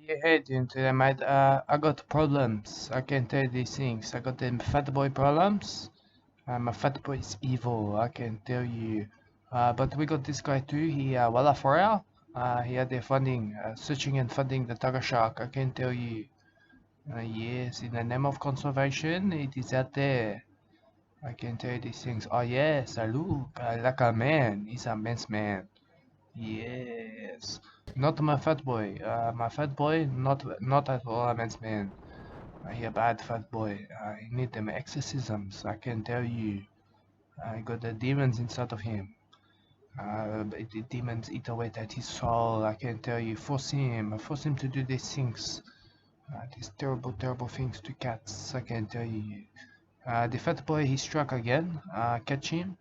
you doing today, mate? I got problems. I can tell you these things. I got them fat boy problems. My fat boy is evil. I can tell you. But we got this guy too. He Walla for real. He had the funding, searching and funding the tiger shark. I can tell you. Yes, in the name of conservation, it is out there. I can tell you these things. Oh yes, look, like a man. He's a man's man. Yes. Not my fat boy. My fat boy, not at all a man's man. He a bad fat boy. He need them exorcisms. I can tell you. I got the demons inside of him. The demons eat away at his soul. I can tell you. Force him to do these things. These terrible, terrible things to cats. I can tell you. The fat boy, he struck again. Catch him.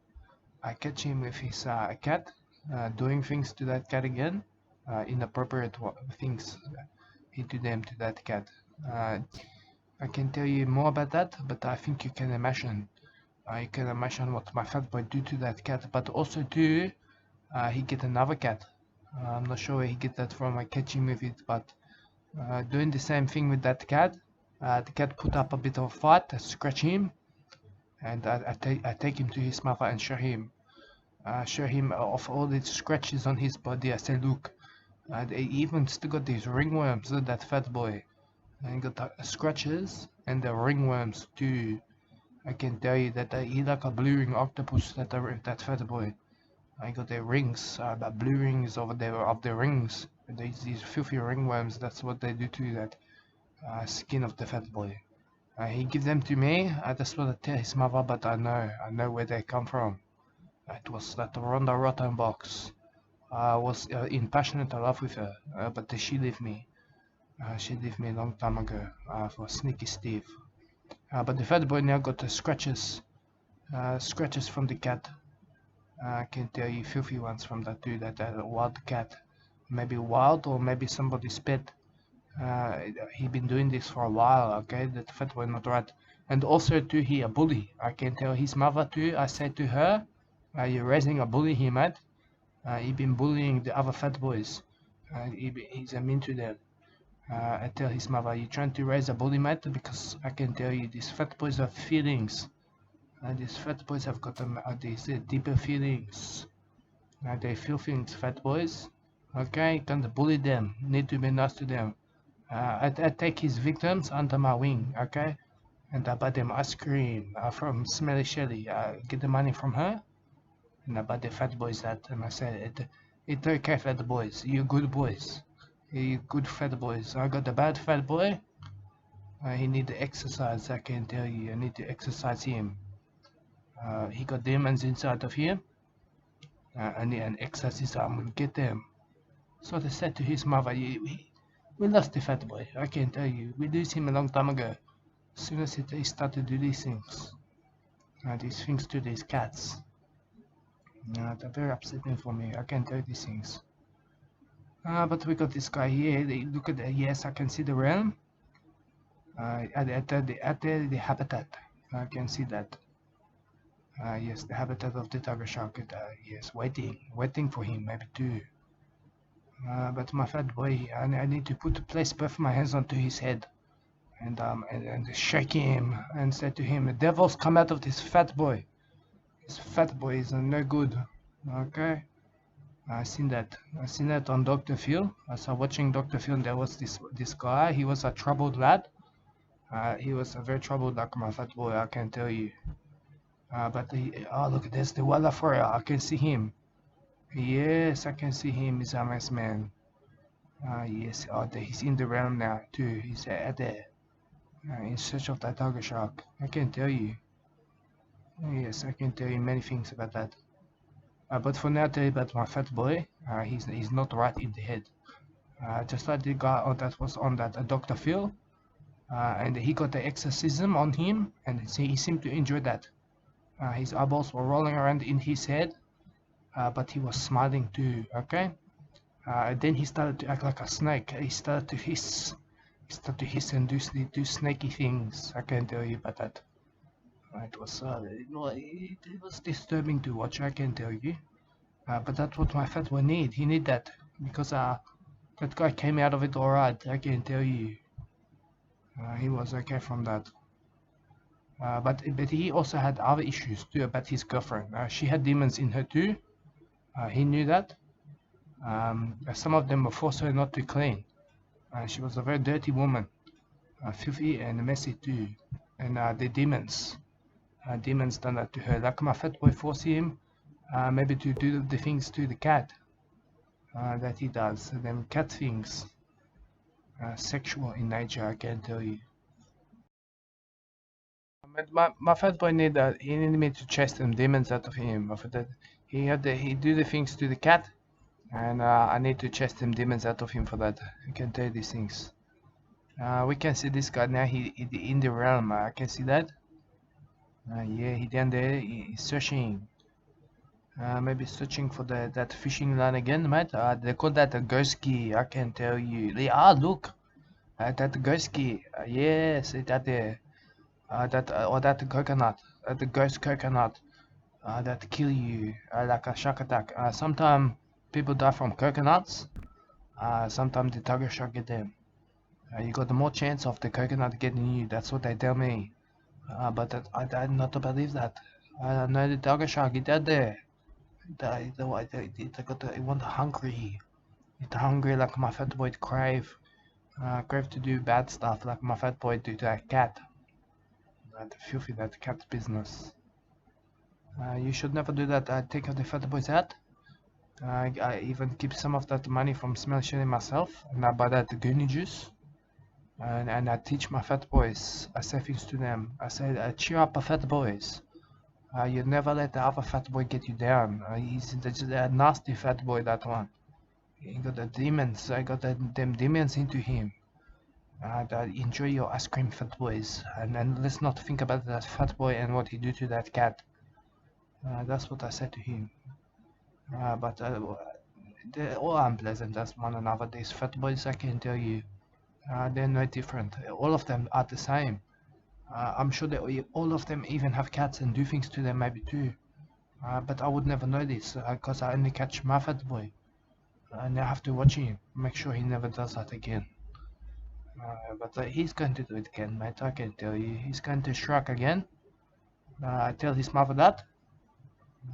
I catch him with his cat. Doing things to that cat again, inappropriate things he do them to that cat. I can tell you more about that, but I think you can imagine. You can imagine what my fat boy do to that cat, but also too, he get another cat. I'm not sure where he get that from. I catch him with it, but doing the same thing with that cat. The cat put up a bit of a fight, scratch him, and I take him to his mother and show him of all the scratches on his body. I say, look, they even still got these ringworms, that fat boy. And got the scratches and the ringworms too. I can tell you that he like a blue ring octopus, that fat boy. I got the rings, the blue rings over there of the rings. These filthy ringworms, that's what they do to that skin of the fat boy. He give them to me. I just want to tell his mother, but I know where they come from. It was that Ronda Rotten box. I was in passionate love with her, but she left me. She left me a long time ago for Sneaky Steve. But the fat boy now got the scratches from the cat. I can tell you filthy ones from that too, that wild cat. Maybe wild or maybe somebody's pet. He been doing this for a while, okay? That fat boy not right. And also too, he a bully. I can tell his mother too. I said to her, you're raising a bully here, mate. He been bullying the other fat boys. He's mean to them. I tell his mother, you trying to raise a bully, mate? Because I can tell you, these fat boys have feelings. These fat boys have got these deeper feelings. They feel things, fat boys. Okay, can't bully them. Need to be nice to them. I take his victims under my wing, okay? And I buy them ice cream from Smelly Shelly. Get the money from her. And I buy the fat boys that. And I said, it's okay, fat boys. You good boys. You good fat boys. I got the bad fat boy. He need to exercise, I can tell you. I need to exercise him. He got demons inside of him. I need an exorcism. I'm gonna get them. So they said to his mother, we lost the fat boy. I can tell you. We lose him a long time ago. As soon as he started to do these things. These things to these cats. They're very upsetting for me. I can tell you these things. But we got this guy here. Look at that. Yes, I can see the realm. At the habitat. I can see that. Yes, the habitat of the tiger shark. Yes, waiting for him, maybe too. But my fat boy, I need to place both my hands onto his head, and shake him and say to him, "The devils come out of this fat boy. This fat boy is no good." Okay. I seen that on Dr. Phil. I saw watching Dr. Phil, and there was this guy. He was a troubled lad. He was a very troubled like my fat boy, I can tell you. But look, there's the Walla for I can see him. Yes, I can see him. He's a nice man. Yes, he's in the realm now too. He's there, in search of that tiger shark. I can tell you. Yes, I can tell you many things about that. But for now, I'll tell you about my fat boy. He's not right in the head. Just like the guy that was on that Dr. Phil. And he got the exorcism on him, and he seemed to enjoy that. His eyeballs were rolling around in his head, but he was smiling too, okay? Then he started to act like a snake. He started to hiss. And do snaky things. I can tell you about that. It was disturbing to watch, I can tell you. But that's what my fat boy need. He need that because That guy came out of it alright, I can tell you. He was okay from that. But he also had other issues too about his girlfriend. She had demons in her too. He knew that. Some of them forced her not to clean. She was a very dirty woman, filthy and messy too. And the demons done that to her. Like my fat boy forced him maybe to do the things to the cat that he does. Them cat things, sexual in nature, I can tell you. My fat boy he needed me to chase them demons out of him. After that, he do the things to the cat, and I need to chase them demons out of him for that. I can tell you these things. We can see this guy now. He in the realm. I can see that. Yeah, he down there. He's searching. Maybe searching for that fishing line again, mate. They call that a ghost key. I can tell you. Look, that ghost key. Yes, that there. That coconut. The ghost coconut. That kill you like a shark attack. Sometimes people die from coconuts. Sometimes the tiger shark get them. You got more chance of the coconut getting you. That's what they tell me. But I not believe that. I know the tiger shark is out there. They want hungry. It's hungry like my fat boy crave. Crave to do bad stuff like my fat boy do to that cat. That filthy that cat business. You should never do that. I take the fat boys out. I even keep some of that money from SMELLY myself, and I buy that GOONIE juice. And I teach my fat boys. I say things to them. I say, cheer up, fat boys. You never let the other fat boy get you down. He's a nasty fat boy, that one. He got the demons. I got them demons into him. Enjoy your ice cream, fat boys. And let's not think about that fat boy and what he do to that cat. That's what I said to him. But they're all unpleasant as one another. These fat boys, I can tell you. They're no different. All of them are the same. I'm sure that all of them even have cats and do things to them maybe too. But I would never know this because I only catch my fat boy. And I have to watch him, make sure he never does that again. But he's going to do it again, mate, I can tell you. He's going to strike again. I tell his mother that.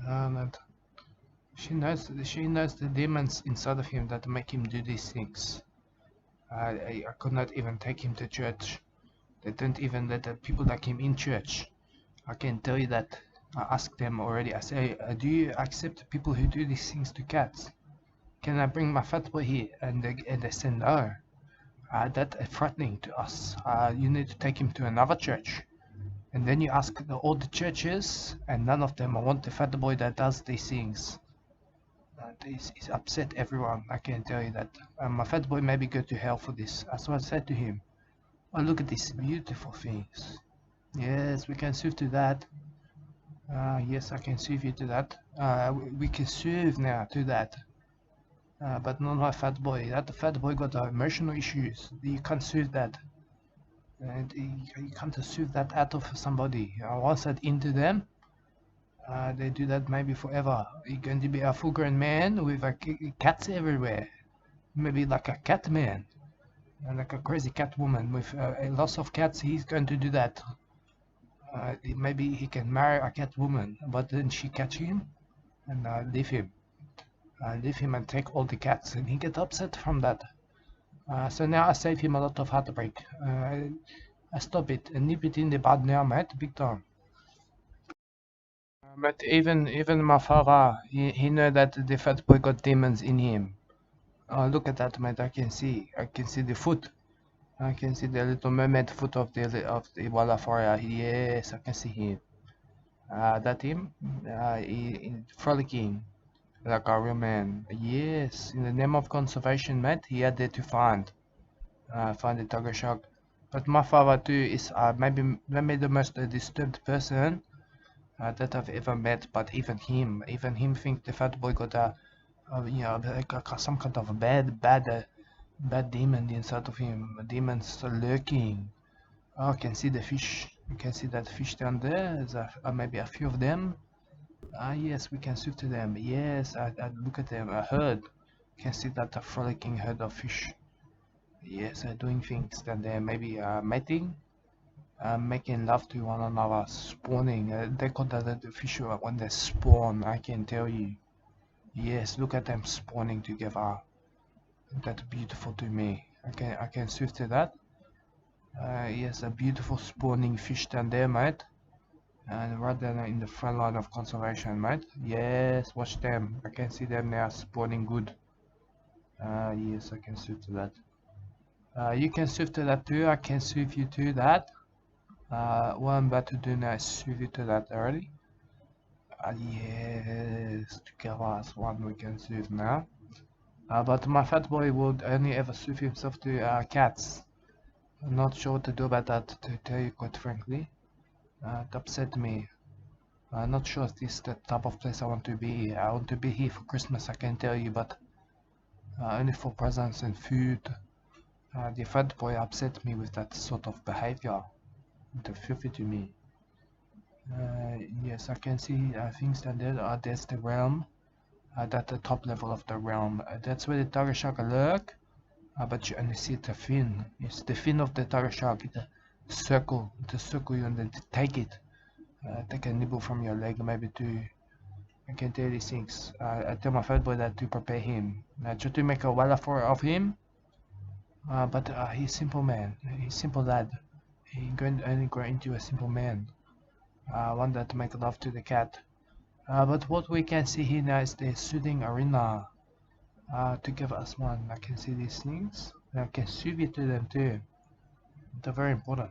And she knows the demons inside of him that make him do these things. I could not even take him to church. They don't even let the people that came in church. I can tell you that. I asked them already. I say, do you accept people who do these things to cats? Can I bring my fat boy here? And they say no. That's frightening to us. You need to take him to another church. And then you ask all the churches, and none of them want the fat boy that does these things. This is upset everyone. I can tell you that. My fat boy maybe go to hell for this. That's what I said to him. Oh, look at these beautiful things. Yes, we can serve to that. Yes, I can serve you to that. We can serve now to that. But not my fat boy. That fat boy got emotional issues. You can't serve that. And you can't serve that out of somebody. Once that into them, they do that maybe forever. You're going to be a full-grown man with cats everywhere. Maybe like a cat man. And like a crazy cat woman with lots of cats. He's going to do that. Maybe he can marry a cat woman, but then she catch him and leave him. Leave him and take all the cats, and he get upset from that. So now I save him a lot of heartbreak. I stop it and nip it in the bud now, mate, big time. But even my father, he know that the fat boy got demons in him. Look at that, mate. I can see the foot. I can see the little mermaid foot of the Wallafora. Yes, I can see him. That him. He frolicking like a real man. Yes, in the name of conservation, mate. He had there to find the tiger shark. But my father too is maybe the most disturbed person that I've ever met. But even him think the fat boy got some kind of bad demon inside of him. Demons lurking. Oh, I can see the fish. You can see that fish down there. There's maybe a few of them. Yes, we can swim to them. Yes, I look at them. I heard. can see that the frolicking herd of fish. Yes, doing things. Then they're maybe mating, making love to one another, spawning. They call that the fish when they spawn. I can tell you. Yes, look at them spawning together. That's beautiful to me. I can switch to that. Yes, a beautiful spawning fish down there, mate. And right there in the front line of conservation, mate. Yes, watch them. I can see them now spawning good. Yes, I can switch to that. You can switch to that too. I can switch you to that. What I'm about to do now is switch you to that already. Yes, together as one we can switch now. But my fat boy would only ever switch himself to cats. I'm not sure what to do about that, to tell you quite frankly. It upset me. I'm not sure if this is the type of place I want to be. I want to be here for Christmas, I can tell you, but only for presents and food. The fat boy upset me with that sort of behavior. It's filthy to me. Yes, I can see things that there. There's the realm. That's the top level of the realm. That's where the tiger shark lurk. But you only see the fin. It's the fin of the tiger shark. It's a circle. It's a circle you and then take it. Take a nibble from your leg maybe to. I can tell you these things. I tell my fat boy that to prepare him. I try to make a walla for of him. But he's simple man. He's simple lad. He only grow into a simple man. One that make love to the cat. But what we can see here now is the soothing arena. To give us one. I can see these things. And I can soothe it to them too. They're very important.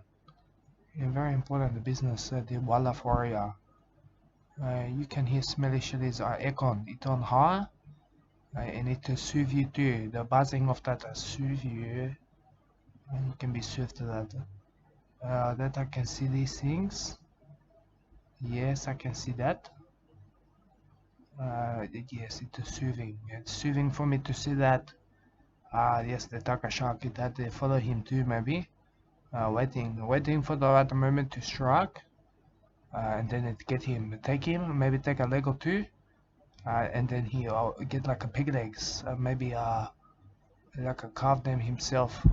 And very important the business, the wildlife warrior. You can hear smelly SHELLYS are aircon. It's on high. And it will soothe you too. The buzzing of that soothe you. And you can be soothed to that. That I can see these things. Yes, I can see that. Yes, it is soothing. It's soothing for me to see that. Yes, the tiger shark, that they follow him too, maybe. Waiting for the right moment to strike. And then it get him, take him, maybe take a leg or two. And then he'll get like a pig legs, maybe like carve them himself.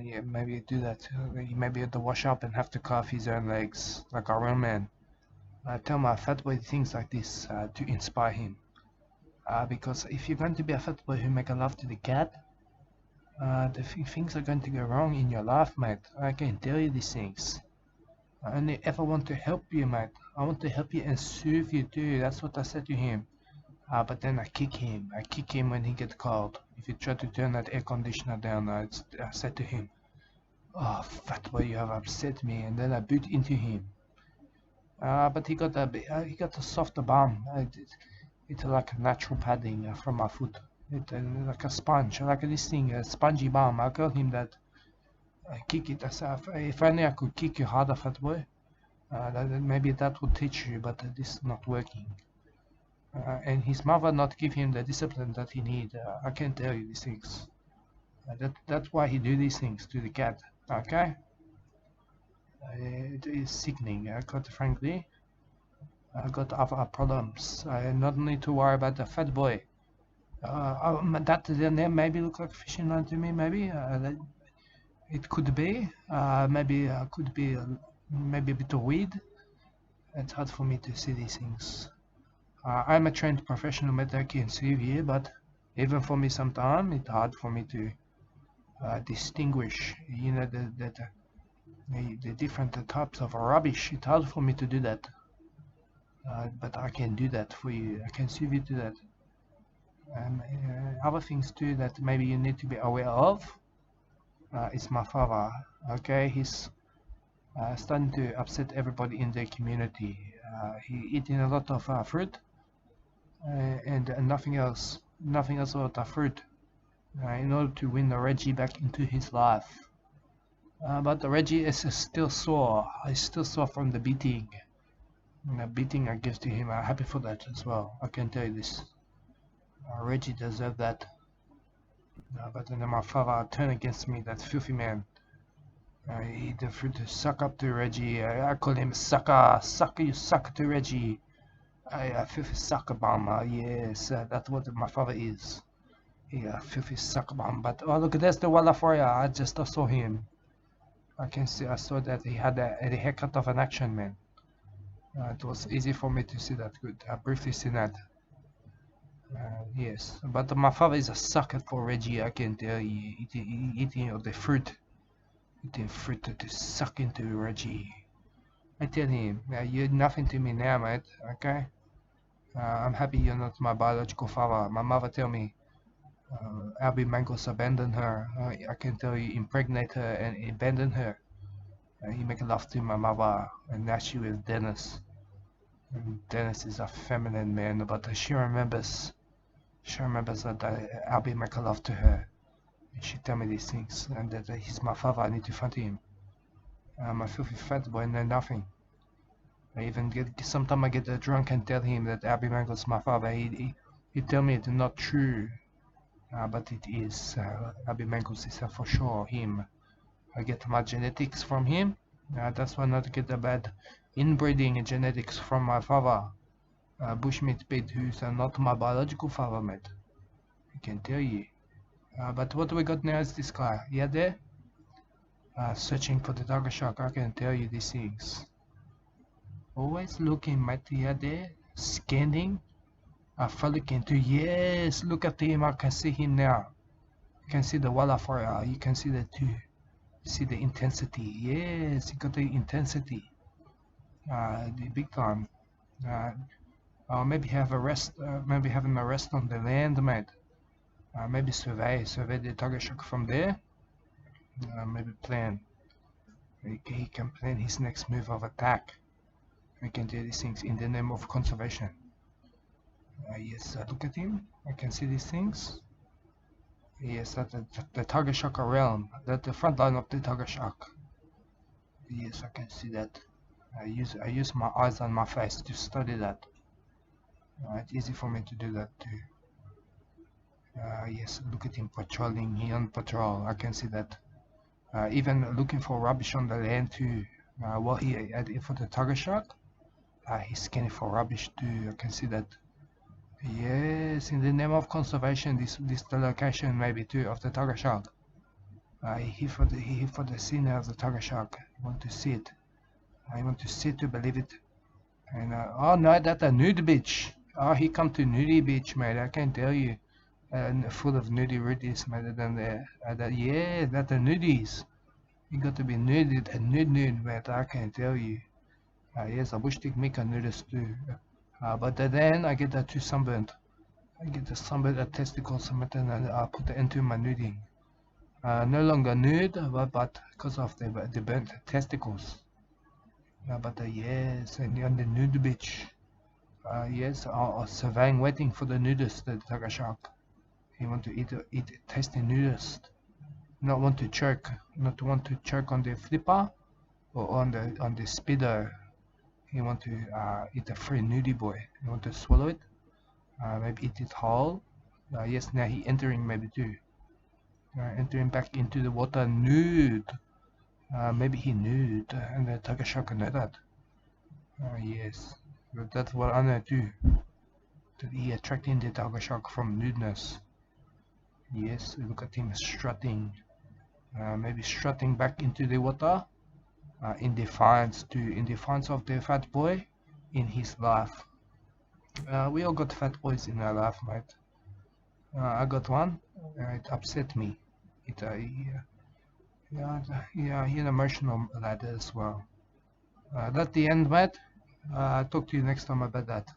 Yeah, maybe do that. He maybe have to wash up and have to carve his own legs, like a real man. I tell my fat boy things like this to inspire him. Because if you're going to be a fat boy who make a love to the cat, things are going to go wrong in your life, mate. I can tell you these things. I only ever want to help you, mate. I want to help you and soothe you too. That's what I said to him. But then I kick him. I kick him when he gets cold. If you try to turn that air conditioner down, I said to him, "Oh, fat boy, you have upset me." And then I boot into him. But he got a softer bum. It's like a natural padding from my foot. It's like a sponge, like this thing, a spongy bum. I told him that I kick it. I said, if only I could kick you harder, fat boy. Maybe that would teach you, but this is not working. And his mother not give him the discipline that he need. I can tell you these things. That's why he do these things to the cat. Okay. It is sickening, quite frankly. I got other problems. I not need to worry about the fat boy. That name maybe look like fishing line to me. Maybe it could be. Maybe could be maybe a bit of weed. It's hard for me to see these things. I'm a trained professional medic in Syria, but even for me, sometimes it's hard for me to distinguish. You know the different types of rubbish. It's hard for me to do that. But I can do that for you. I can see you do that. Other things too that maybe you need to be aware of. It's my father. Okay, he's starting to upset everybody in the community. He eating a lot of fruit and nothing else. Nothing else about the fruit. In order to win the Reggie back into his life. But the Reggie is still sore. He's still sore from the beating. The beating I give to him. I'm happy for that as well. I can tell you this. Reggie deserved that. But then my father turned against me, that filthy man. He preferred to suck up to Reggie. I call him sucker. Sucker, you suck to Reggie. I filthy sucker bum. Yes, that's what my father is. Yeah, filthy suck bomb. But oh look, there's the Walla for ya. I just saw him. I saw that he had a haircut of an action man. It was easy for me to see that. Good. I briefly seen that. Yes, but my father is a sucker for Reggie. I can tell you, eating the fruit, eating fruit to suck into Reggie. I tell him, you're nothing to me now, mate. Okay. I'm happy you're not my biological father. My mother tell me, Abby Mangles abandoned her. I can tell you, impregnate her and abandon her. He make love to my mother, and now she with Dennis. And Dennis is a feminine man, but she remembers that Abby make love to her. And she tell me these things, and that he's my father. I need to find him. I'm a filthy fat boy and know nothing. I even sometimes I get drunk and tell him that Abby Mangles my father. He tell me it's not true, but it is. Abby Mangles is for sure him. I get my genetics from him. That's why not get the bad inbreeding genetics from my father. Bushmeat pig, who's not my biological father, mate. I can tell you. But what we got now is this guy. Yeah, there? Searching for the tiger shark. I can tell you these things. Always looking, mate. Yeah, there? Scanning. Looking to. Yes, look at him. I can see him now. You can see the walla fire. You can see the two. See the intensity. Yes, you got the intensity. The big time. Maybe have a rest. Maybe having a rest on the land, mate. Maybe survey the tiger shark from there. Maybe plan. He can plan his next move of attack. We can do these things in the name of conservation. Yes, look at him. I can see these things. Yes, that's the tiger shark realm. That's the front line of the tiger shark. Yes, I can see that. I use my eyes and my face to study that. It's easy for me to do that too. Yes, look at him patrolling. He on patrol. I can see that. Even looking for rubbish on the land too. While he for the tiger shark, he's scanning for rubbish too. I can see that. Yes, in the name of conservation, this the location maybe too of the tiger shark. He for the scene of the tiger shark. I want to see it. I want to see it to believe it. And oh no, that's a nude bitch. Oh, he come to nudie beach, mate. I can tell you. Full of nudie rudies, mate. Than yeah, that's the nudies. You got to be nuded and nude, mate. I can tell you. Yes, a BUSHTICKMICK a nudist too. But then I get that too sunburned. I get the sunburned testicles, mate, and I put it into my nuding. No longer nude, but because of the burnt testicles. But yes, and the nude bitch. Yes, surveying, waiting for the nudist, the tiger shark. He want to eat tasty nudist. Not want to choke on the flipper or on the speedo. He want to eat a free nudie boy. He want to swallow it. Maybe eat it whole. Yes, now he entering maybe too. Entering back into the water nude. Maybe he nude, and the tiger shark know that. Yes, but that's what I know too. That he attracting the tiger shark from nudeness. Yes, look at him strutting. Maybe strutting back into the water. In defiance of the fat boy in his life. We all got fat boys in our life, mate. I got one. It upset me. Yeah, he's an emotional lad as well. That's the end, mate. I'll talk to you next time about that.